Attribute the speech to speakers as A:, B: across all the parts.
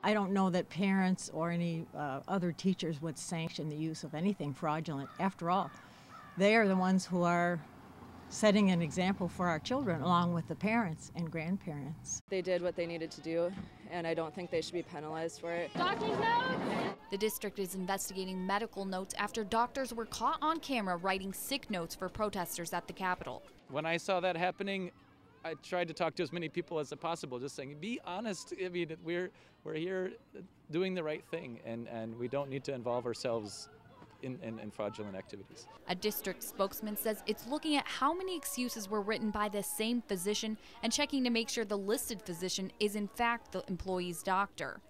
A: I don't know that parents or any other teachers would sanction the use of anything fraudulent. After all, they are the ones who are setting an example for our children, along with the parents and grandparents.
B: They did what they needed to do, and I don't think they should be penalized for it.
C: Doctor's notes! The district is investigating medical notes after doctors were caught on camera writing sick notes for protesters at the Capitol.
D: When I saw that happening, I tried to talk to as many people as possible, just saying, be honest. I mean, we're here doing the right thing, and we don't need to involve ourselves in fraudulent activities.
C: A district spokesman says it's looking at how many excuses were written by the same physician and checking to make sure the listed physician is in fact the employee's doctor.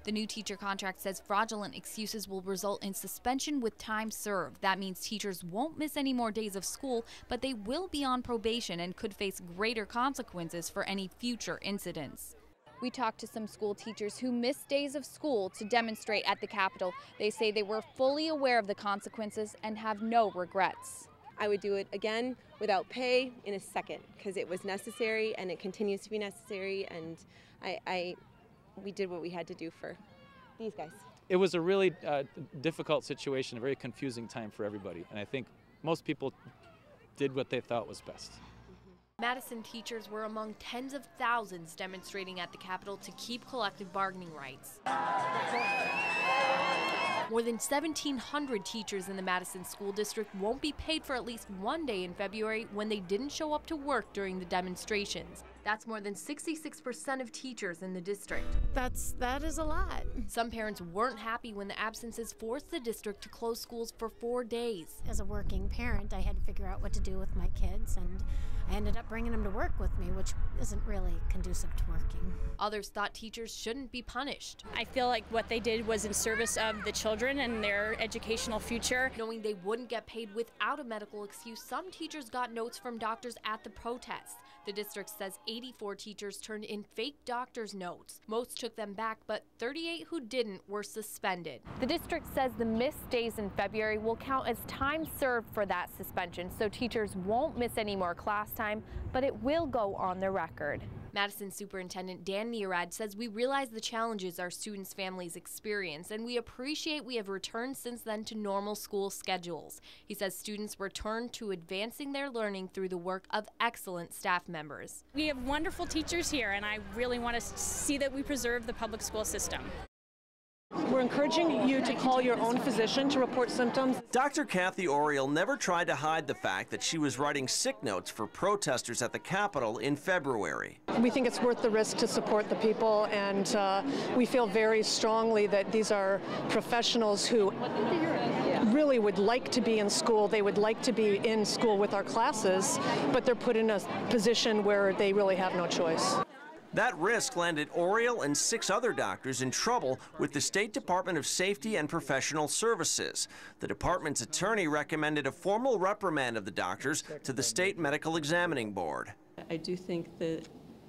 C: The new teacher contract says fraudulent excuses will result in suspension with time served. That means teachers won't miss any more days of school, but they will be on probation and could face greater consequences for any future incidents. We talked to some school teachers who missed days of school to demonstrate at the Capitol. They say they were fully aware of the consequences and have no regrets.
E: I would do it again without pay in a second because it was necessary and it continues to be necessary, and we did what we had to do for these guys.
D: It was a really difficult situation, a very confusing time for everybody, and I think most people did what they thought was best.
C: Madison teachers were among tens of thousands demonstrating at the Capitol to keep collective bargaining rights. More than 1,700 teachers in the Madison School District won't be paid for at least one day in February when they didn't show up to work during the demonstrations. That's more than 66% of teachers in the district.
F: That is a lot.
C: Some parents weren't happy when the absences forced the district to close schools for 4 days.
F: As a working parent, I had to figure out what to do with my kids, and I ended up bringing them to work with me, which isn't really conducive to working.
C: Others thought teachers shouldn't be punished.
G: I feel like what they did was in service of the children and their educational future.
C: Knowing they wouldn't get paid without a medical excuse, some teachers got notes from doctors at the protest. The district says 84 teachers turned in fake doctor's notes. Most took them back, but 38 who didn't were suspended. The district says the missed days in February will count as time served for that suspension, so teachers won't miss any more class time, but it will go on the record. Madison Superintendent Dan Neerad says we realize the challenges our students' families experience, and we appreciate we have returned since then to normal school schedules. He says students return to advancing their learning through the work of excellent staff members.
G: We have wonderful teachers here, and I really want to see that we preserve the public school system.
H: We're encouraging you to call your own physician to report symptoms.
I: Dr. Kathy Oriel never tried to hide the fact that she was writing sick notes for protesters at the Capitol in February.
H: We think it's worth the risk to support the people, and we feel very strongly that these are professionals who really would like to be in school. They would like to be in school with our classes, but they're put in a position where they really have no choice.
I: That risk landed Oriel and 6 other doctors in trouble with the State Department of Safety and Professional Services. The department's attorney recommended a formal reprimand of the doctors to the State Medical Examining Board.
J: I do think that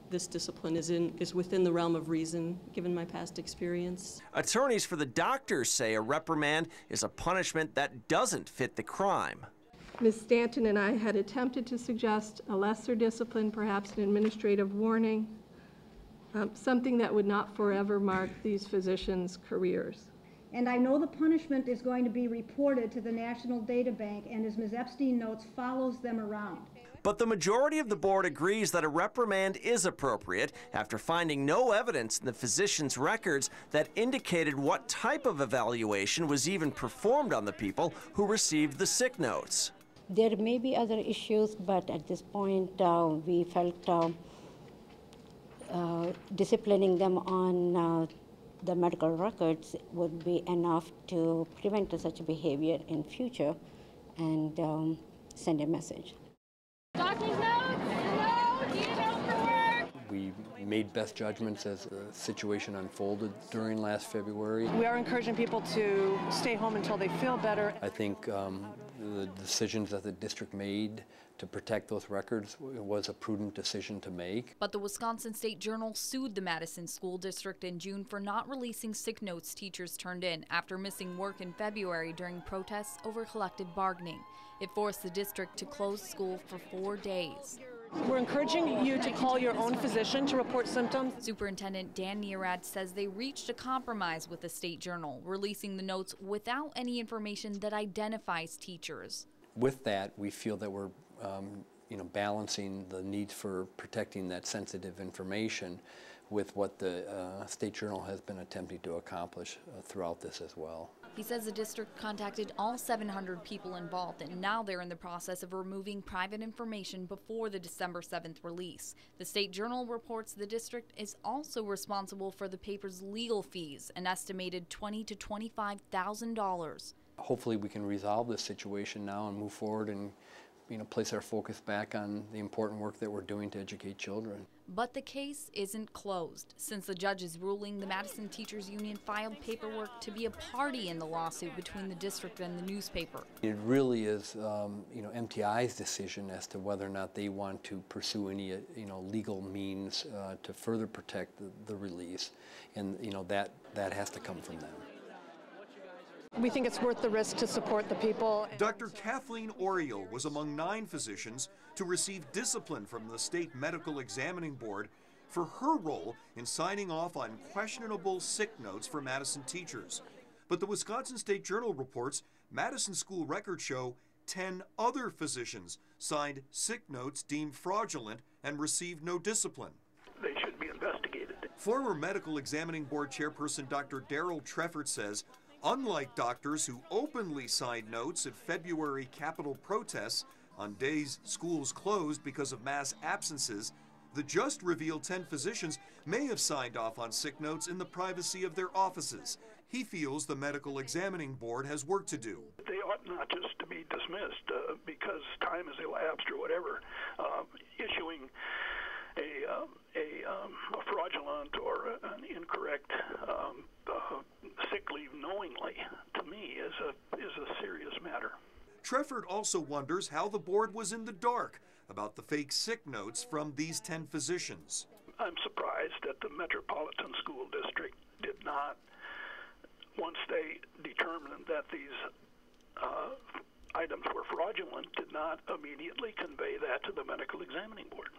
J: this discipline is within the realm of reason, given my past experience.
I: Attorneys for the doctors say a reprimand is a punishment that doesn't fit the crime.
K: Ms. Stanton and I had attempted to suggest a lesser discipline, perhaps an administrative warning, something that would not forever mark these physicians' careers.
L: And I know the punishment is going to be reported to the National Data Bank, and as Ms. Epstein notes, follows them around.
I: But the majority of the board agrees that a reprimand is appropriate after finding no evidence in the physician's records that indicated what type of evaluation was even performed on the people who received the sick notes.
M: There may be other issues, but at this point we felt disciplining them on the medical records would be enough to prevent such behavior in future and send a message.
C: Doctor's notes! No! Need a note for work!
N: We made best judgments as the situation unfolded during last February.
H: We are encouraging people to stay home until they feel better.
N: I think the decisions that the district made to protect those records was a prudent decision to make.
C: But the Wisconsin State Journal sued the Madison School District in June for not releasing sick notes teachers turned in after missing work in February during protests over collective bargaining. It forced the district to close school for 4 days.
H: We're encouraging you to call your own physician to report symptoms.
O: Superintendent Dan Neerad says they reached a compromise with the State Journal, releasing the notes without any information that identifies teachers.
N: With that, we feel that we're balancing the need for protecting that sensitive information with what the State Journal has been attempting to accomplish throughout this as well.
O: He says the district contacted all 700 people involved, and now they're in the process of removing private information before the December 7th release. The State Journal reports the district is also responsible for the paper's legal fees, an estimated $20,000 to $25,000.
N: Hopefully we can resolve this situation now and move forward and place our focus back on the important work that we're doing to educate children.
O: But the case isn't closed. Since the judge's ruling, the Madison Teachers Union filed paperwork to be a party in the lawsuit between the district and the newspaper.
N: It really is, MTI's decision as to whether or not they want to pursue any, legal means to further protect the release, and that has to come from them.
H: We think it's worth the risk to support the people.
P: Dr. Kathleen Oriel was among 9 physicians to receive discipline from the State Medical Examining Board for her role in signing off on questionable sick notes for Madison teachers. But the Wisconsin State Journal reports Madison school records show 10 other physicians signed sick notes deemed fraudulent and received no discipline.
Q: They should be investigated.
P: Former Medical Examining Board Chairperson Dr. Daryl Treffert says, unlike doctors who openly signed notes at February Capitol protests on days schools closed because of mass absences, the just revealed 10 physicians may have signed off on sick notes in the privacy of their offices. He feels the Medical Examining Board has work to do.
Q: They ought not just to be dismissed because time has elapsed or whatever. Issuing a fraudulent or an incorrect sick leave knowingly, to me, is a serious matter.
P: Treffert also wonders how the board was in the dark about the fake sick notes from these 10 physicians.
Q: I'm surprised that the Metropolitan School District did not, once they determined that these items were fraudulent, did not immediately convey that to the Medical Examining Board.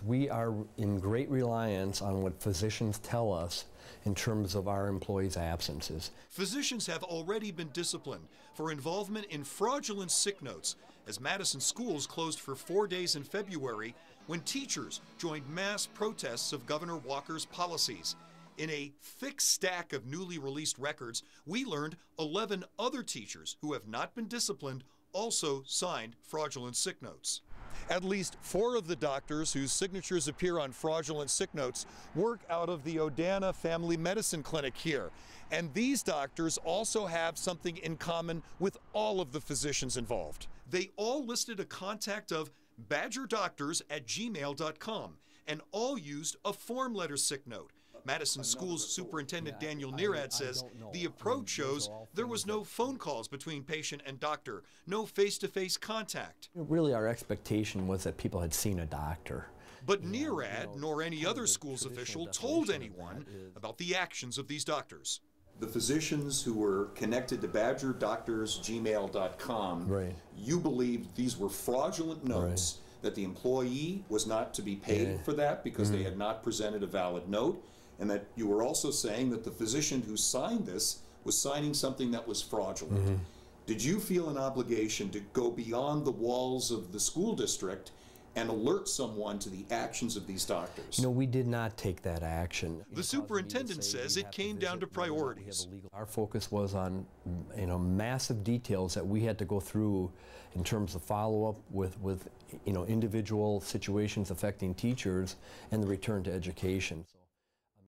N: We are in great reliance on what physicians tell us in terms of our employees' absences.
P: Physicians have already been disciplined for involvement in fraudulent sick notes as Madison schools closed for 4 days in February when teachers joined mass protests of Governor Walker's policies. In a thick stack of newly released records, we learned 11 other teachers who have not been disciplined also signed fraudulent sick notes. At least 4 of the doctors whose signatures appear on fraudulent sick notes work out of the Odana Family Medicine Clinic here. And these doctors also have something in common with all of the physicians involved. They all listed a contact of badgerdoctors@gmail.com and all used a form letter sick note. Madison Schools Superintendent Daniel Neerad says the approach shows there was no phone calls between patient and doctor, no face-to-face contact.
N: Really, our expectation was that people had seen a doctor.
P: But Neerad, nor any other school's official, told anyone about the actions of these doctors. The physicians who were connected to badgerdoctors@gmail.com, right. You believed these were fraudulent notes, right. That the employee was not to be paid for that because they had not presented a valid note, and that you were also saying that the physician who signed this was signing something that was fraudulent. Did you feel an obligation to go beyond the walls of the school district and alert someone to the actions of these doctors?
N: No, we did not take that action.
P: The superintendent says it came down to priorities.
N: Our focus was on massive details that we had to go through in terms of follow-up with individual situations affecting teachers and the return to education.